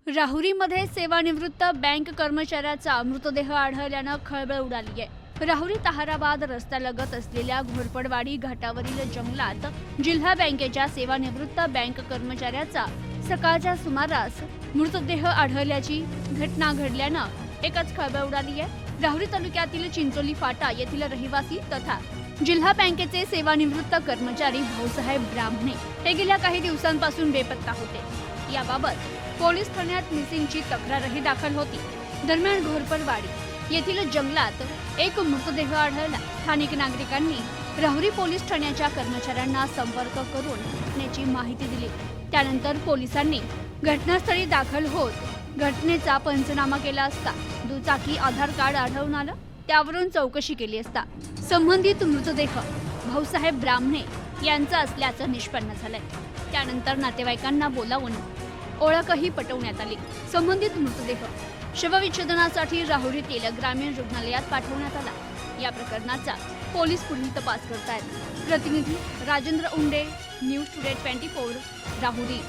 राहुरीमध्ये सेवानिवृत्त बँक कर्मचाऱ्याचा मृतदेह आढळल्यानं खळबळ उडाली आहे। राहुरी ताहाराबाद रस्त्यालगत असलेल्या घोरपडवाडी घाटावरील जंगलात जिल्हा बँकेच्या सेवानिवृत्त बँक कर्मचाऱ्याचा सकाळच्या सुमारास मृतदेह आढळल्याची घटना घडल्यानं एकच खळबळ उडाली आहे। राहुरी तालुक्यातील चिंचोली फाटा येथील रहिवासी तथा जिल्हा बँकेचे सेवानिवृत्त कर्मचारी भाऊसाहेब ब्राह्मणे हे गेल्या काही दिवसांपासून बेपत्ता होते। याबाबत पोलीस ठाण्यात मिसिंगची तक्रारही दाखल होती। दरम्यान घोरपडवाडी येथील जंगलात एक मृतदेह आढळला। स्थानिक नागरिकांनी राहुरी पोलीस ठाण्याच्या कर्मचाऱ्यांना संपर्क करून घटनेची माहिती दिली। त्यानंतर पोलिसांनी घटनास्थळी दाखल होत घटनेचा पंचनामा केला असता दुचाकी आधार कार्ड आढळून आलं। त्यावरून चौकशी केली असता संबंधित मृतदेह भाऊसाहेब ब्राह्मणे यांचा असल्याचं निष्पन्न झालंय। त्यानंतर नातेवाईकांना बोलावून ओळखही पटवण्यात आली। संबंधित मृतदेह शवविच्छेदनासाठी राहुरीतील ग्रामीण रुग्णालयात पाठवण्यात आला। या प्रकरणाचा पोलीस पुढील तपास करतायत। प्रतिनिधी राजेंद्र उंडे, न्यूज टुडे 24, राहुरी।